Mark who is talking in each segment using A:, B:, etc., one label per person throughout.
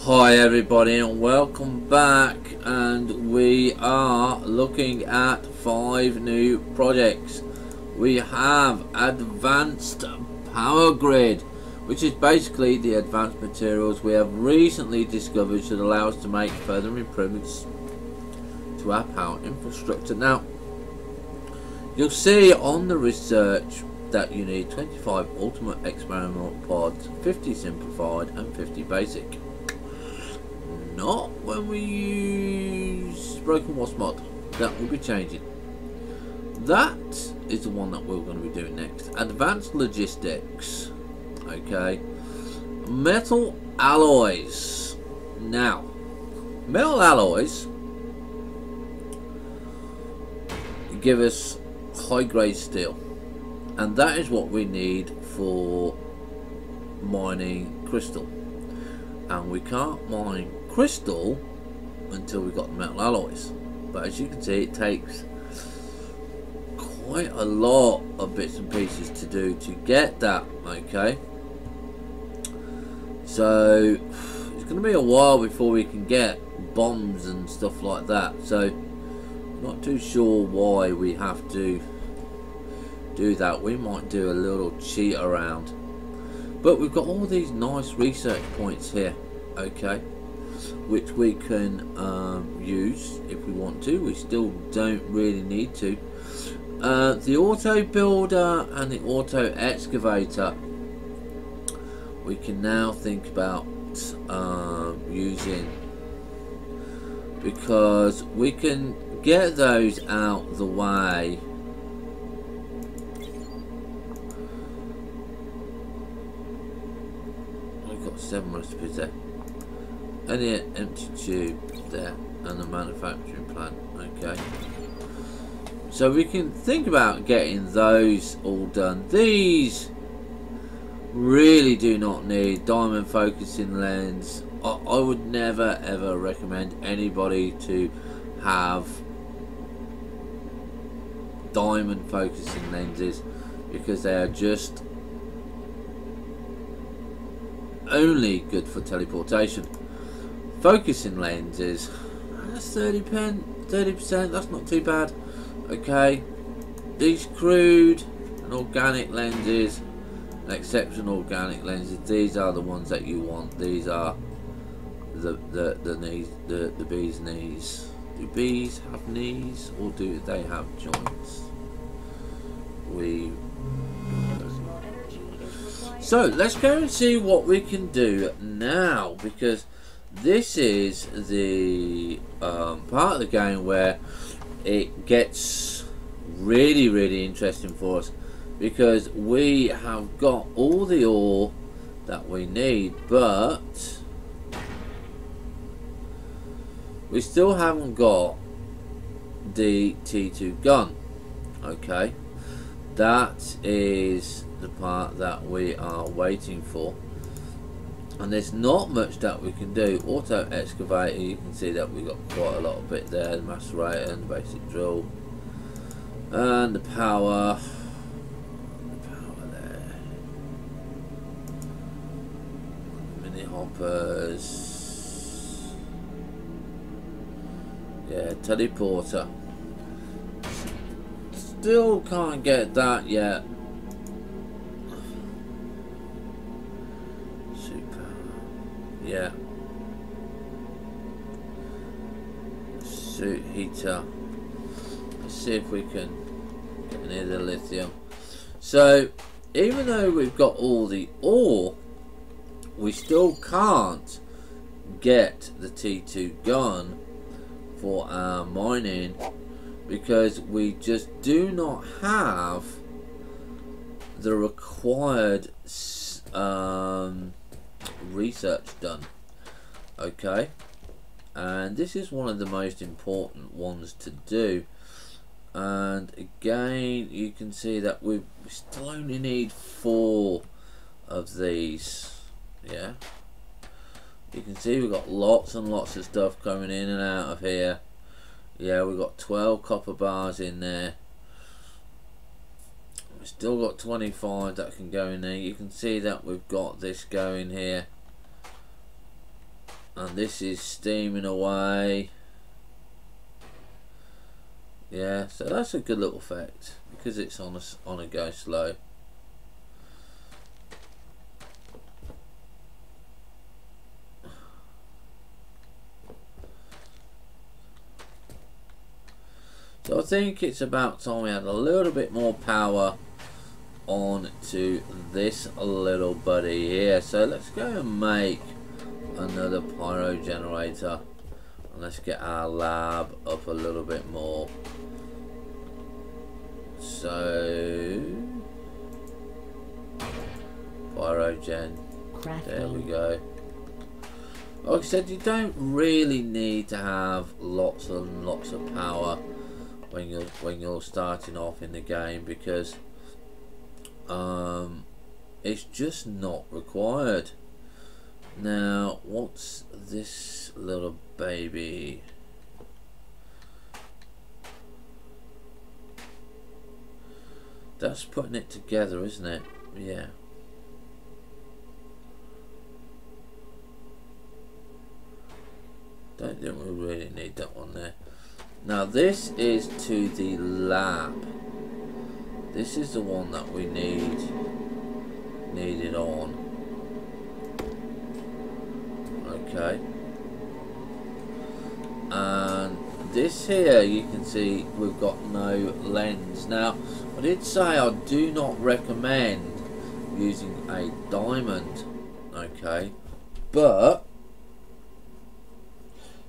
A: Hi everybody and welcome back, and we are looking at 5 new projects. We have advanced power grid, which is basically the advanced materials we have recently discovered should allow us to make further improvements to our power infrastructure. Now you'll see on the research that you need 25 ultimate experimental pods, 50 simplified and 50 basic. Not when we use Broken Wasp mod. That will be changing. That is the one that we're going to be doing next. Advanced logistics. Okay. Metal alloys. Now, metal alloys give us high grade steel, and that is what we need for mining crystal. And we can't mine crystal until we've got the metal alloys, but as you can see, it takes quite a lot of bits and pieces to do to get that. Okay, so it's going to be a while before we can get bombs and stuff like that, so not too sure why we have to do that. We might do a little cheat around, but we've got all these nice research points here, okay, which we can use if we want to. We still don't really need to. The auto builder and the auto excavator we can now think about using, because we can get those out the way. We've got 7 recipes there. Any empty tube there, and the manufacturing plant. Okay, so we can think about getting those all done. These really do not need diamond focusing lens. I would never ever recommend anybody to have diamond focusing lenses, because they are just only good for teleportation. Focusing lenses, that's 30%, that's not too bad. Okay, these crude and organic lenses, exceptional organic lenses, these are the ones that you want. These are the knees, the bees' knees. Do bees have knees, or do they have joints? So let's go and see what we can do now, because this is the part of the game where it gets really interesting for us, because we have got all the ore that we need, but we still haven't got the T2 gun. Okay, that is the part that we are waiting for, and there's not much that we can do. Auto excavator, you can see that we've got quite a lot of it there. The macerator and the basic drill, and the power there, mini hoppers, yeah, teleporter. Still can't get that yet. Yeah, suit heater. Let's see if we can get any of the lithium. So even though we've got all the ore, we still can't get the T2 gun for our mining, because we just do not have the required research done. Okay, and this is one of the most important ones to do, and again you can see that we still only need 4 of these. Yeah, you can see we've got lots and lots of stuff coming in and out of here. Yeah, we've got 12 copper bars in there. We've still got 25 that can go in there. You can see that we've got this going here. and this is steaming away. Yeah, so that's a good little effect because it's on a go slow. So I think it's about time we had a little bit more power on to this little buddy here. So let's go and make another pyro generator, and let's get our lab up a little bit more. So pyrogen, there we go. Like I said, you don't really need to have lots and lots of power when you're starting off in the game, because it's just not required. Now, what's this little baby? That's putting it together, isn't it? Yeah. Don't think we really need that one there. Now this is to the lab. This is the one that we needed on. Okay. And this here, you can see we've got no lens. Now I did say I do not recommend using a diamond, okay, but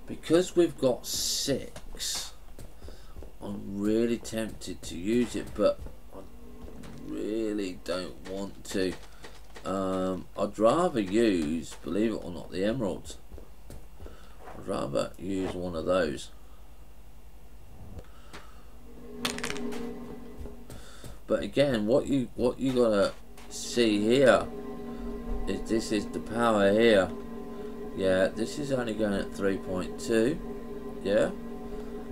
A: because we've got 6, I'm really tempted to use it, but I really don't want to. I'd rather use, believe it or not, the emeralds. I'd rather use one of those. But again, what you gotta see here is this is the power here. Yeah, this is only going at 3.2. Yeah,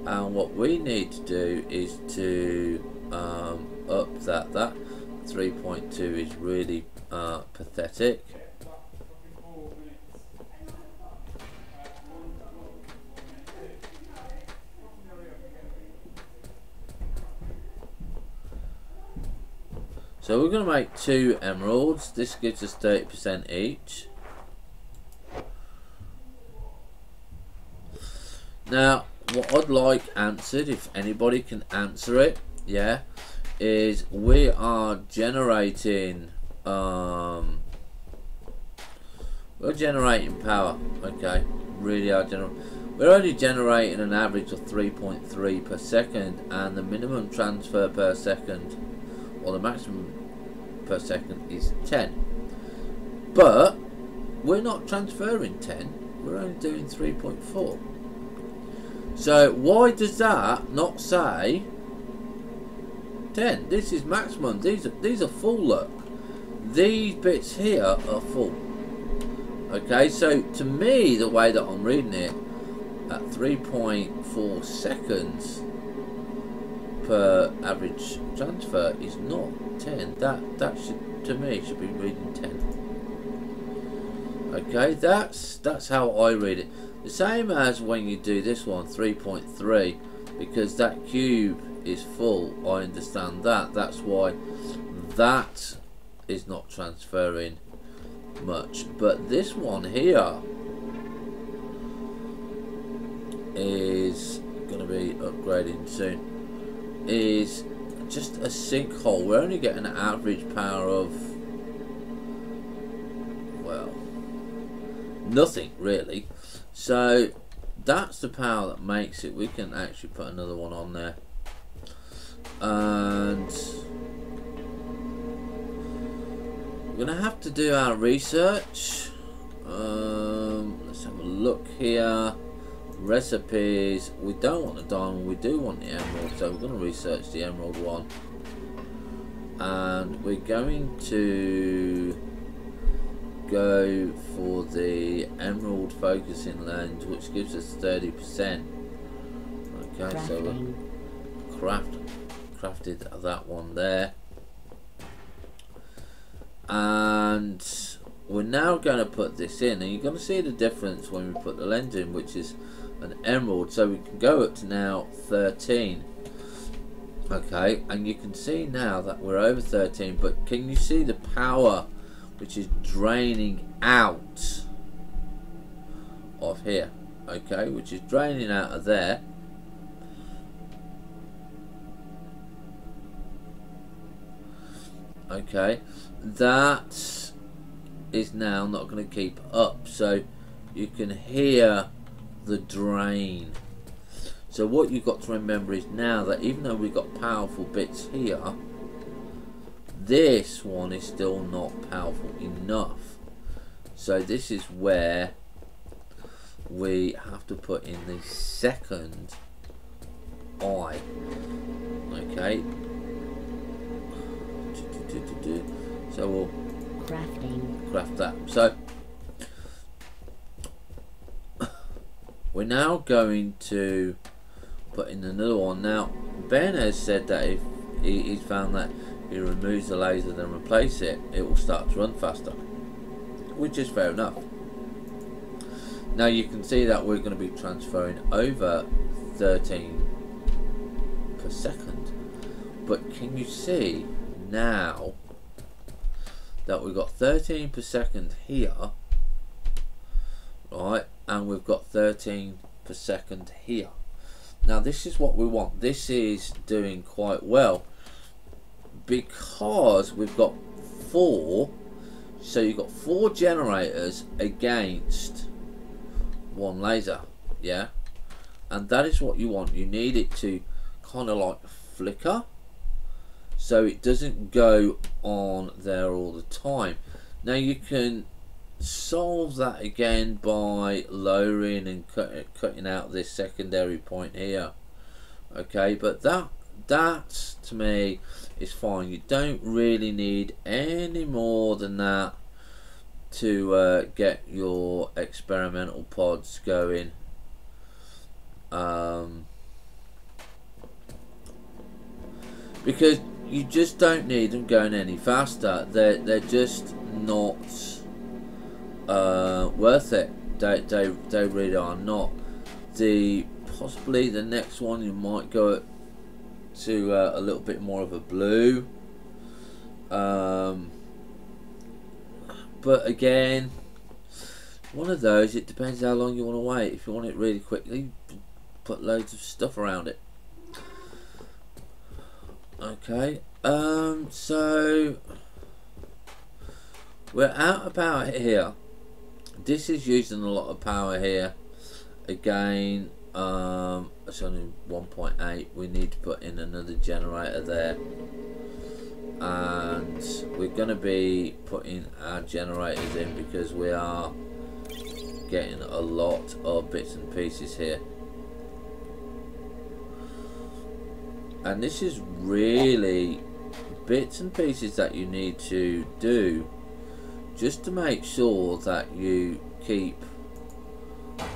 A: and what we need to do is to up that. That 3.2 is really pathetic. So we're going to make 2 emeralds. This gives us 30% each. Now, what I'd like answered, if anybody can answer it, yeah, is we are generating, we're generating power, okay, really are we're only generating an average of 3.3 per second, and the minimum transfer per second, or the maximum per second, is 10. But we're not transferring 10, we're only doing 3.4. So why does that not say 10? This is maximum. These are full. Look, these bits here are full. Okay, so to me, the way that I'm reading it, at 3.4 seconds per average transfer is not 10. That should, to me, should be reading 10. Okay, that's how I read it. The same as when you do this one, 3.3, because that cube is full. I understand that. That's why that is not transferring much. But this one here is going to be upgrading soon. Is just a sinkhole. We're only getting an average power of, well, nothing really. So that's the power that makes it. We can actually put another one on there, and we're gonna have to do our research. Let's have a look here. Recipes. We don't want the diamond, we do want the emerald, so we're going to research the emerald one, and we're going to go for the emerald focusing lens, which gives us 30%. Okay, so we crafted that one there, and we're now going to put this in, and you're going to see the difference when we put the lens in, which is an emerald. So we can go up to now 13. Okay, and you can see now that we're over 13, but can you see the power which is draining out of here? Okay, which is draining out of there. Okay, that is now not going to keep up, so you can hear the drain. So what you've got to remember is now that even though we've got powerful bits here, this one is still not powerful enough. So this is where we have to put in the second eye. Okay, so we'll craft that. So we're now going to put in another one. Now Ben has said that if he's found that he removes the laser and replace it, it will start to run faster, which is fair enough. Now you can see that we're going to be transferring over 13 per second, but can you see now that we've got 13 per second here, right, and we've got 13 per second here. Now this is what we want. This is doing quite well because we've got 4, so you've got 4 generators against 1 laser, yeah, and that is what you want. You need it to kind of like flicker, so it doesn't go on there all the time. Now you can solve that again by lowering and cutting out this secondary point here. Okay, but that to me is fine. You don't really need any more than that to get your experimental pods going. Because you just don't need them going any faster. They're just not worth it. They really are not. Possibly the next one you might go to a little bit more of a blue, but again, one of those, it depends how long you want to wait. If you want it really quickly, put loads of stuff around it. Okay, so we're out of power here. This is using a lot of power here. Again, it's only 1.8. We need to put in another generator there, and we're going to be putting our generators in because we are getting a lot of bits and pieces here. And this is really bits and pieces that you need to do just to make sure that you keep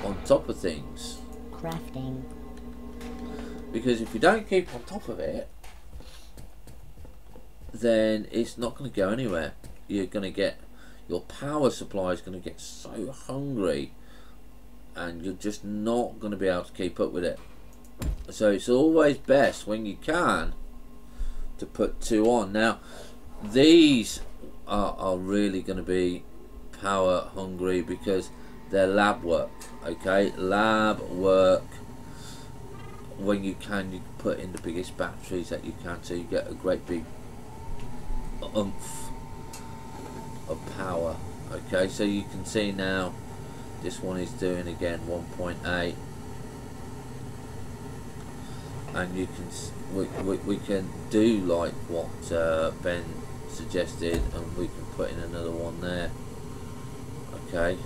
A: on top of things.
B: Crafting.
A: Because if you don't keep on top of it, then it's not going to go anywhere. You're going to get, your power supply is going to get so hungry and you're just not going to be able to keep up with it. So it's always best when you can to put 2 on. Now these are really going to be power hungry because they're lab work. Okay, lab work. When you can put in the biggest batteries that you can, so you get a great big oomph of power. Okay, so you can see now this one is doing again 1.8, and you can we can do like what Ben suggested, and we can put in another one there. Okay,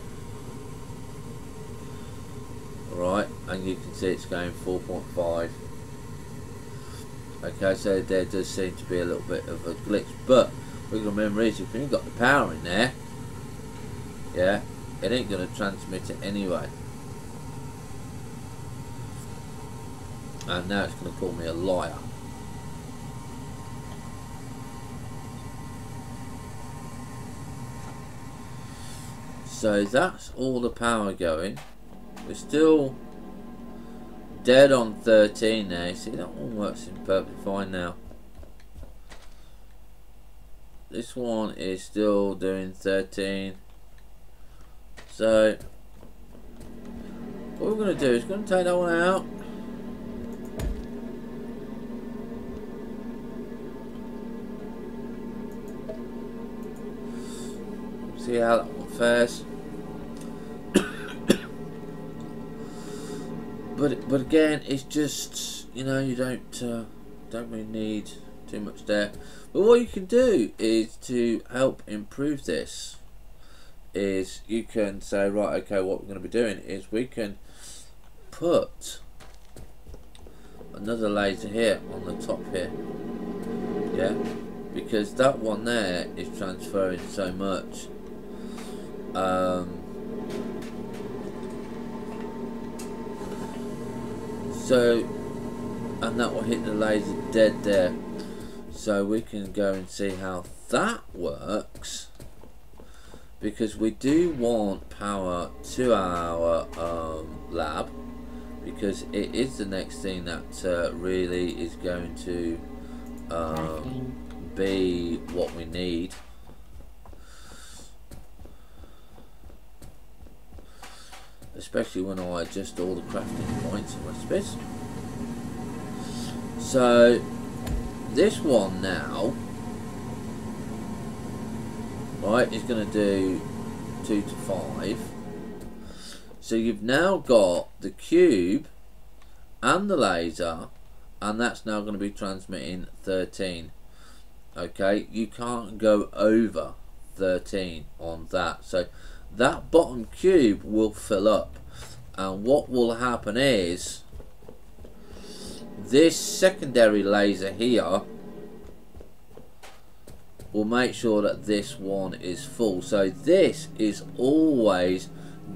A: right, and you can see it's going 4.5. Okay, so there does seem to be a little bit of a glitch, but we can remember is if you've got the power in there, yeah, it ain't going to transmit it anyway. And now it's going to call me a liar. So that's all the power going. We're still dead on 13 now. See, that one works perfectly fine now. This one is still doing 13. So what we're going to do is going to take that one out. See how that one fares. But again, it's just, you know, you don't really need too much there. But what you can do is, to help improve this, is you can say, right, okay, what we're going to be doing is we can put another laser here on the top here, yeah, because that one there is transferring so much. So, and that will hit the laser dead there. So we can go and see how that works, because we do want power to our lab, because it is the next thing that really is going to be what we need. Especially when I adjust all the crafting points and recipes. So this one now, right, is going to do 2 to 5. So you've now got the cube and the laser, and that's now going to be transmitting 13. Okay, you can't go over 13 on that. So that bottom cube will fill up, and what will happen is this secondary laser here will make sure that this one is full. So this is always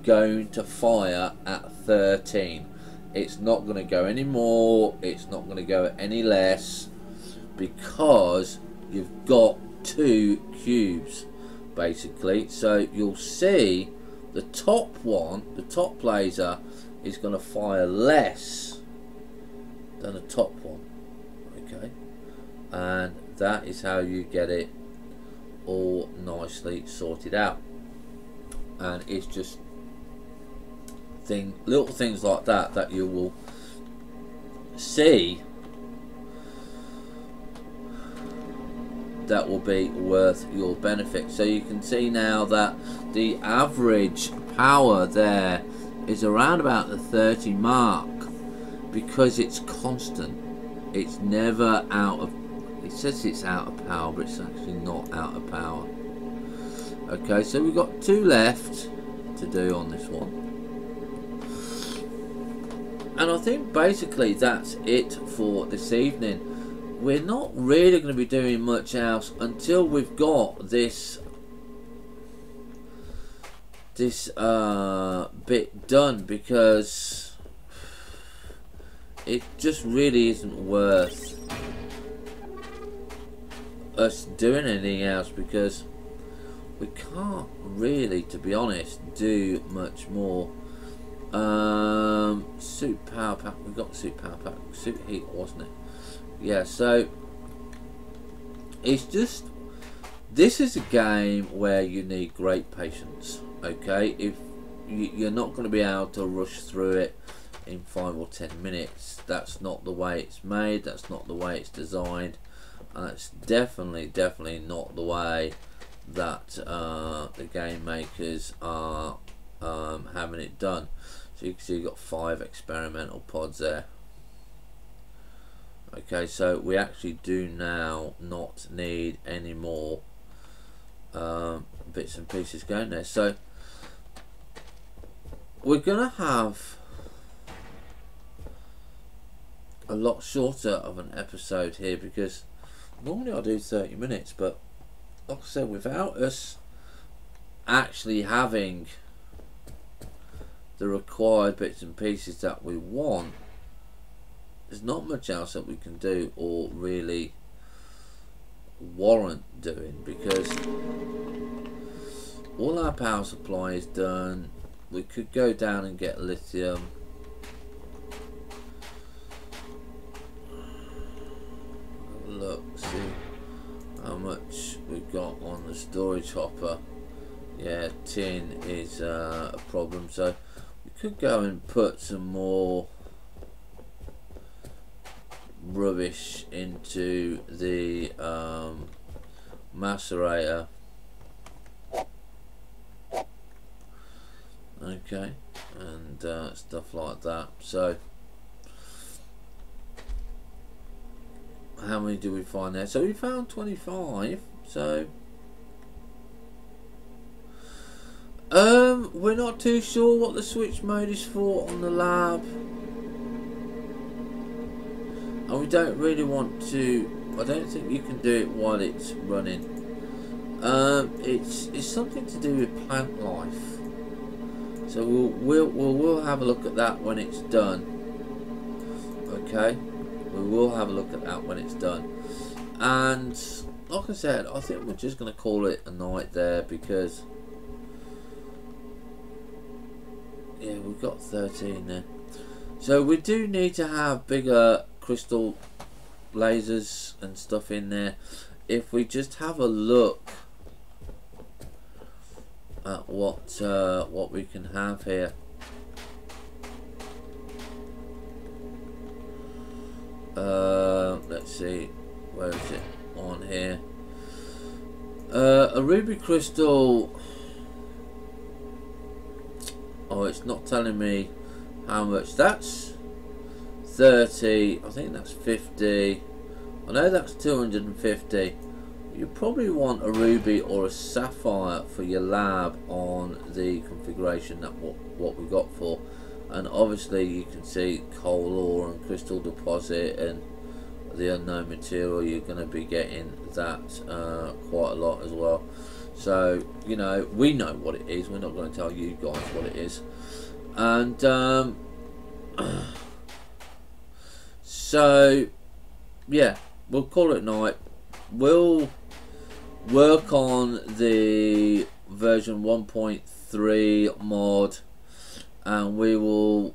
A: going to fire at 13. It's not going to go any more, it's not going to go any less, because you've got 2 cubes basically. So you'll see the top one, the top laser, is going to fire less than the top one. Okay, and that is how you get it all nicely sorted out. And it's just little things like that that you will see that will be worth your benefit. So you can see now that the average power there is around about the 30 mark, because it's constant. It's never out of, it says it's out of power, but it's actually not out of power. Okay, so we've got 2 left to do on this one, and I think basically that's it for this evening. We're not really going to be doing much else until we've got this bit done, because it just really isn't worth us doing anything else, because we can't really, to be honest, do much more. Suit power pack, we got suit power pack, suit heat, wasn't it? Yeah, so it's just, this is a game where you need great patience. Okay, if you're not going to be able to rush through it in 5 or 10 minutes, that's not the way it's made, that's not the way it's designed, and that's definitely not the way that the game makers are having it done. So you can see you've got 5 experimental pods there. Okay, so we actually do now not need any more bits and pieces going there. So we're gonna have a lot shorter of an episode here, because normally I do 30 minutes, but like I said, without us actually having the required bits and pieces that we want, there's not much else that we can do or really warrant doing, because all our power supply is done. We could go down and get lithium. Have a look, see how much we've got on the storage hopper. Yeah, tin is a problem, so we could go and put some more rubbish into the macerator. Okay, and stuff like that. So how many do we find there? So we found 25. So we're not too sure what the switch mode is for on the lab, and we don't really want to. I don't think you can do it while it's running. It's something to do with plant life. So we'll have a look at that when it's done. Okay, we will have a look at that when it's done. And like I said, I think we're just going to call it a night there, because yeah, we've got 13 there. So we do need to have bigger crystal lasers and stuff in there. If we just have a look at what we can have here. Let's see, where is it on here? A ruby crystal. Oh, it's not telling me how much. That's 30. I think that's 50. I know that's 250. You probably want a ruby or a sapphire for your lab on the configuration that what we got for. And obviously you can see coal ore and crystal deposit and the unknown material. You're going to be getting that quite a lot as well. So you know, we know what it is. We're not going to tell you guys what it is. And so yeah, we'll call it night. We'll work on the version 1.3 mod, and we will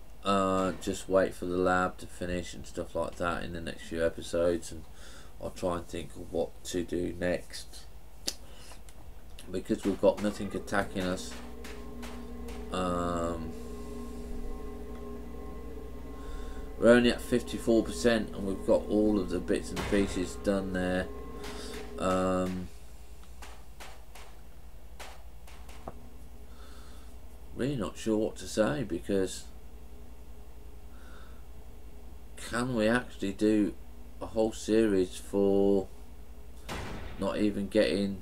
A: just wait for the lab to finish and stuff like that in the next few episodes, and I'll try and think of what to do next, because we've got nothing attacking us. We're only at 54% and we've got all of the bits and pieces done there. Really not sure what to say, because can we actually do a whole series for not even getting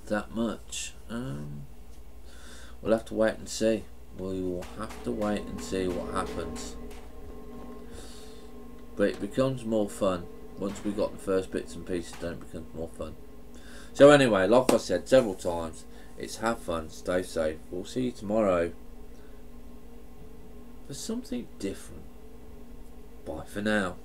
A: that much? We'll have to wait and see. We will have to wait and see what happens. But it becomes more fun once we got the first bits and pieces done. It becomes more fun. So anyway, like I said several times, it's have fun, stay safe. We'll see you tomorrow for something different. Bye for now.